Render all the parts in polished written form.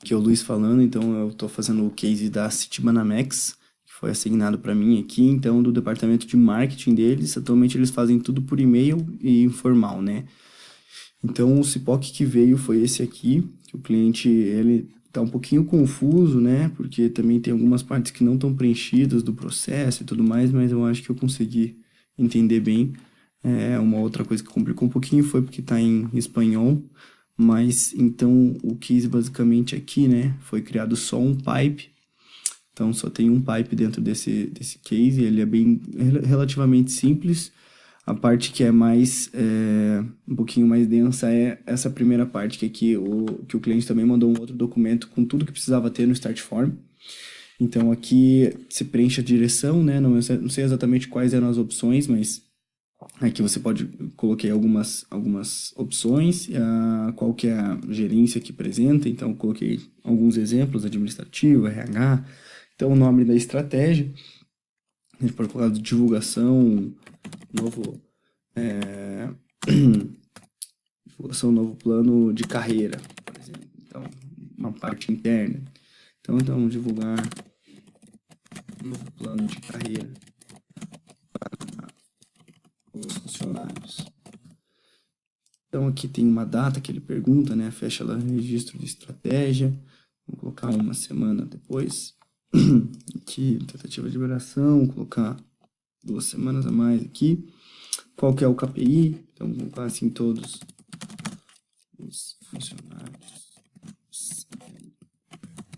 que é o Luiz falando, então eu estou fazendo o case da Citibanamex, que foi assignado para mim aqui, então do departamento de marketing deles, atualmente eles fazem tudo por e-mail e informal, né? Então o CIPOC que veio foi esse aqui, que o cliente ele tá um pouquinho confuso, né? Porque também tem algumas partes que não estão preenchidas do processo e tudo mais, mas eu acho que eu consegui entender bem. Uma outra coisa que complicou um pouquinho foi porque está em espanhol, mas então o case basicamente aqui, né? Foi criado só um pipe, então só tem um pipe dentro desse case, ele é bem relativamente simples. A parte que é um pouquinho mais densa é essa primeira parte, que aqui que o cliente também mandou um outro documento com tudo que precisava ter no Start Form. Então aqui se preenche a direção, né? Não sei exatamente quais eram as opções, mas aqui você pode coloquei algumas opções, qual que é a gerência que apresenta, então coloquei alguns exemplos, administrativo, RH, então o nome da estratégia, a gente pode colocar divulgação, novo divulgação, novo plano de carreira, por exemplo. Então, uma parte interna. Então divulgar um novo plano de carreira para os funcionários. Então aqui tem uma data que ele pergunta, né? Fecha lá registro de estratégia. Vou colocar uma semana depois. Aqui, tentativa de liberação, colocar 2 semanas a mais aqui. Qual que é o KPI? Então vou colocar assim todos os funcionários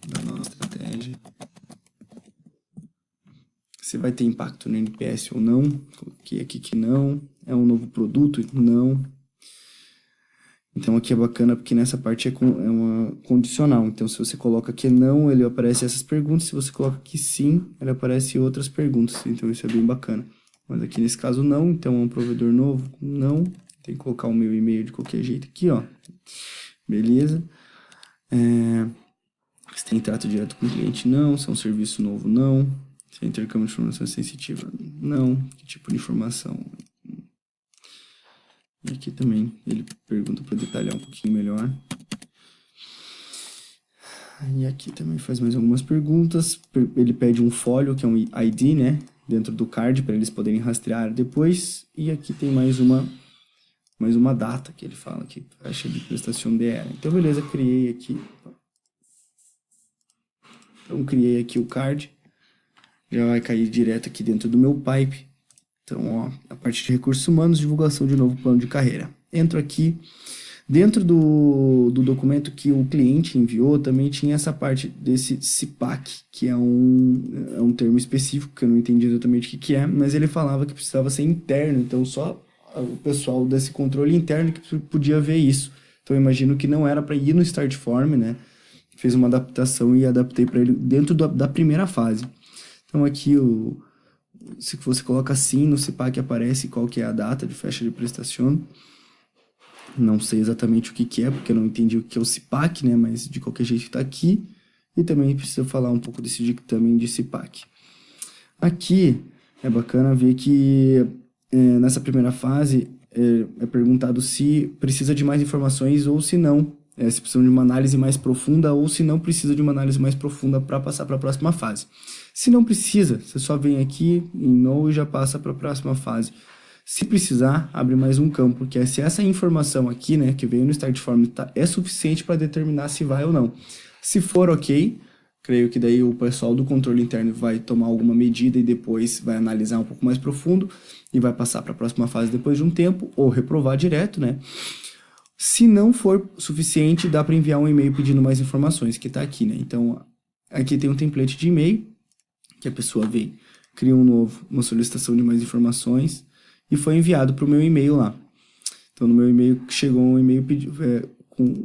da nossa estratégia. Se vai ter impacto no NPS ou não. Coloquei aqui que não. É um novo produto? Não. Então aqui é bacana porque nessa parte é uma condicional. Então se você coloca que não, ele aparece essas perguntas. Se você coloca que sim, ele aparece outras perguntas. Então isso é bem bacana. Mas aqui nesse caso não, então é um provedor novo, não. Tem que colocar o meu e-mail de qualquer jeito aqui, ó. Beleza. Se tem trato direto com o cliente, não. Se é um serviço novo, não. Se é intercâmbio de informação sensitiva, não. Que tipo de informação? E aqui também ele pergunta para detalhar um pouquinho melhor. E aqui também faz mais algumas perguntas. Ele pede um folio, que é um ID, né? Dentro do card, para eles poderem rastrear depois. E aqui tem mais uma data que ele fala aqui, taxa de prestação de era. Então, beleza, criei aqui. Então, criei aqui o card. Já vai cair direto aqui dentro do meu pipe. Então, ó, a parte de recursos humanos, divulgação de novo plano de carreira. Entro aqui. Dentro do documento que o cliente enviou, também tinha essa parte desse CIPAC, que é um termo específico, que eu não entendi exatamente o que é, mas ele falava que precisava ser interno, então só o pessoal desse controle interno que podia ver isso. Então eu imagino que não era para ir no Start Form, né? Fiz uma adaptação e adaptei para ele dentro da primeira fase. Então aqui, se você coloca assim no CIPAC aparece qual que é a data de fecha de prestação. Não sei exatamente o que é, porque eu não entendi o que é o CIPAC, né? Mas de qualquer jeito está aqui. E também precisa falar um pouco desse dictamen de CIPAC. Aqui é bacana ver que nessa primeira fase é perguntado se precisa de mais informações ou se não. Se precisa de uma análise mais profunda ou se não precisa de uma análise mais profunda para passar para a próxima fase. Se não precisa, você só vem aqui em No e já passa para a próxima fase. Se precisar, abre mais um campo, que é se essa informação aqui, né, que veio no Start Form, é suficiente para determinar se vai ou não. Se for ok, creio que daí o pessoal do controle interno vai tomar alguma medida e depois vai analisar um pouco mais profundo e vai passar para a próxima fase depois de um tempo, ou reprovar direto, né? Se não for suficiente, dá para enviar um e-mail pedindo mais informações, que está aqui, né? Então, aqui tem um template de e-mail, que a pessoa vem, cria uma solicitação de mais informações, e foi enviado para o meu e-mail lá. Então, no meu e-mail chegou um e-mail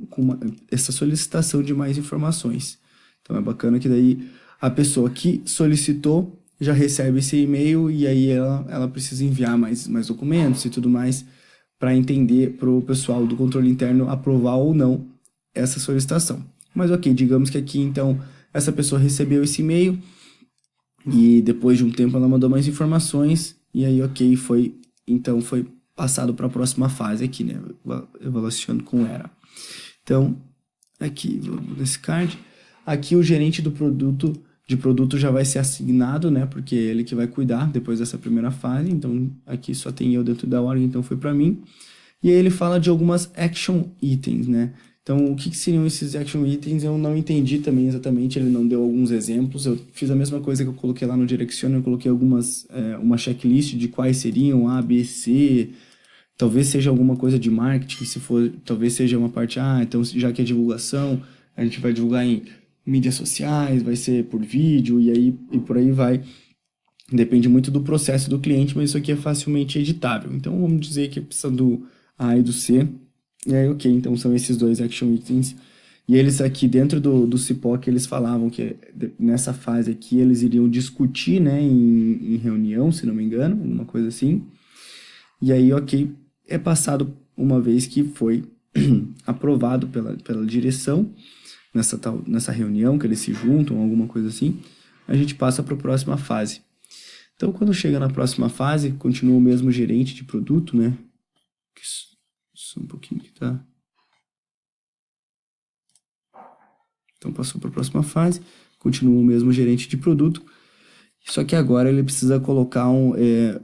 com essa solicitação de mais informações. Então, é bacana que daí a pessoa que solicitou já recebe esse e-mail e aí ela precisa enviar mais documentos e tudo mais para entender para o pessoal do controle interno aprovar ou não essa solicitação. Mas ok, digamos que aqui então essa pessoa recebeu esse e-mail e depois de um tempo ela mandou mais informações e aí ok, foi passado para a próxima fase aqui, né? Evaluação com ERA. Então, aqui nesse card, Aqui o gerente de produto já vai ser assignado, né? Porque é ele que vai cuidar depois dessa primeira fase. Então, aqui só tem eu dentro da org, então foi para mim. E aí ele fala de algumas action items, né? Então, o que seriam esses action items? Eu não entendi também exatamente, ele não deu alguns exemplos. Eu fiz a mesma coisa que eu coloquei lá no Direction, eu coloquei uma checklist de quais seriam A, B, C. Talvez seja alguma coisa de marketing, se for, talvez seja uma parte, então já que é divulgação, a gente vai divulgar em mídias sociais, vai ser por vídeo, e por aí vai. Depende muito do processo do cliente, mas isso aqui é facilmente editável. Então, vamos dizer que precisa do A e do C. E aí, ok, então são esses dois action items. E eles aqui, dentro do CIPOC, eles falavam que nessa fase aqui eles iriam discutir, né, em reunião, se não me engano, alguma coisa assim. E aí, ok, é passado uma vez que foi aprovado pela direção, nessa reunião, que eles se juntam, alguma coisa assim, a gente passa para a próxima fase. Então, quando chega na próxima fase, continua o mesmo gerente de produto, né? Só um pouquinho que tá. Então, passou para a próxima fase, continua o mesmo gerente de produto, só que agora ele precisa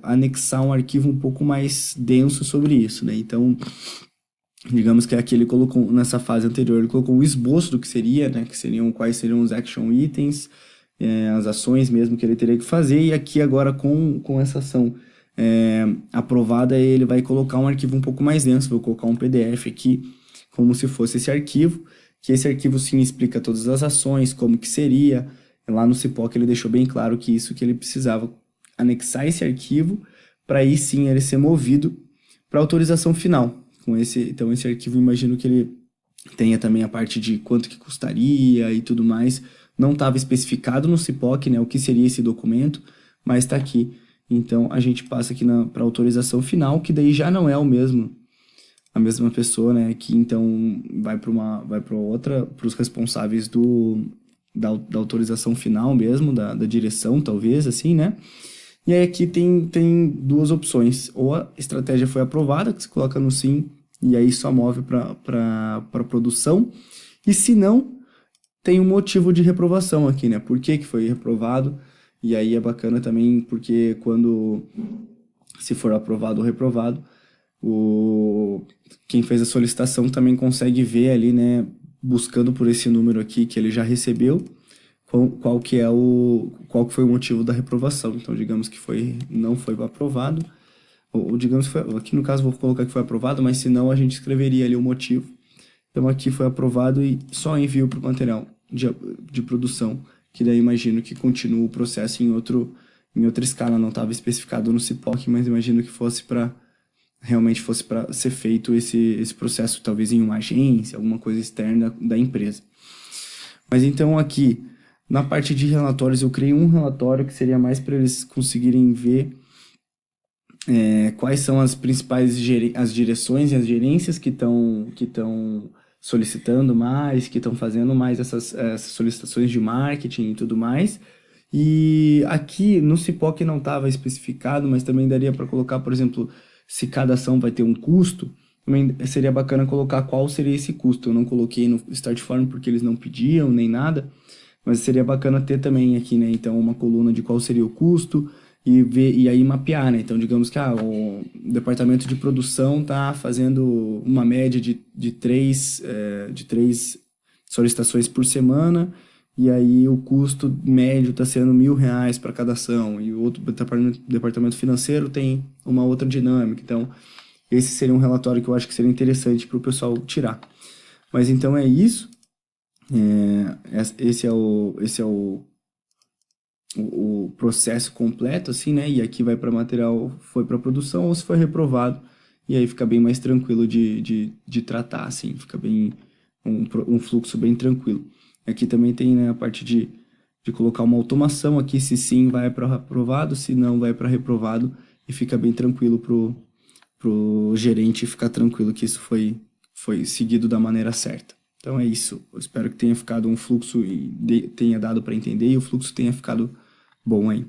anexar um arquivo um pouco mais denso sobre isso, né? Então, digamos que aqui ele colocou, nessa fase anterior, ele colocou um esboço do que seria, né? Quais seriam os action items, as ações mesmo que ele teria que fazer, e aqui agora com essa ação aprovada, ele vai colocar um arquivo um pouco mais denso, vou colocar um PDF aqui, como se fosse esse arquivo, que esse arquivo sim explica todas as ações, como que seria. Lá no CIPOC ele deixou bem claro que ele precisava anexar esse arquivo, para aí sim ele ser movido para autorização final. Então esse arquivo, imagino que ele tenha também a parte de quanto que custaria e tudo mais. Não estava especificado no CIPOC, né, o que seria esse documento, mas está aqui. Então a gente passa aqui para autorização final, que daí já não é a mesma pessoa, né, que então vai para outra, para os responsáveis da autorização final mesmo, da direção, talvez, assim, né? E aí aqui tem duas opções. Ou a estratégia foi aprovada, que se coloca no sim, e aí só move para produção. E se não, tem um motivo de reprovação aqui, né? Por que foi reprovado? E aí é bacana também, porque se for aprovado ou reprovado, quem fez a solicitação também consegue ver ali, né? Buscando por esse número aqui que ele já recebeu, qual que foi o motivo da reprovação. Então, digamos que não foi aprovado, ou digamos que foi, aqui no caso vou colocar que foi aprovado, mas se não a gente escreveria ali o motivo. Então aqui foi aprovado e só envio para o material de produção, que daí imagino que continua o processo em outra escala, não estava especificado no CIPOC, mas imagino que realmente fosse para ser feito esse processo, talvez em uma agência, alguma coisa externa da empresa. Mas então aqui, na parte de relatórios, eu criei um relatório que seria mais para eles conseguirem ver quais são as principais as direções e as gerências que estão solicitando mais, que estão fazendo mais essas solicitações de marketing e tudo mais. E aqui no CIPOC não estava especificado, mas também daria para colocar, por exemplo, se cada ação vai ter um custo, também seria bacana colocar qual seria esse custo. Eu não coloquei no Start Form porque eles não pediam nem nada, mas seria bacana ter também aqui, né? Então, uma coluna de qual seria o custo e aí mapear, né? Então, digamos que o departamento de produção está fazendo uma média de três solicitações por semana, e aí o custo médio está sendo R$ 1.000 para cada ação, e o outro departamento financeiro tem uma outra dinâmica. Então, esse seria um relatório que eu acho que seria interessante para o pessoal tirar. Mas então é isso. Esse é o processo completo, assim, né? E aqui vai para material, foi para produção ou se foi reprovado. E aí fica bem mais tranquilo de tratar, assim. Fica bem um fluxo bem tranquilo. Aqui também tem, né, a parte de colocar uma automação aqui, se sim vai para aprovado, se não vai para reprovado. E fica bem tranquilo pro gerente ficar tranquilo que isso foi seguido da maneira certa. Então é isso. Eu espero que tenha ficado um fluxo e tenha dado para entender e o fluxo tenha ficado bom aí.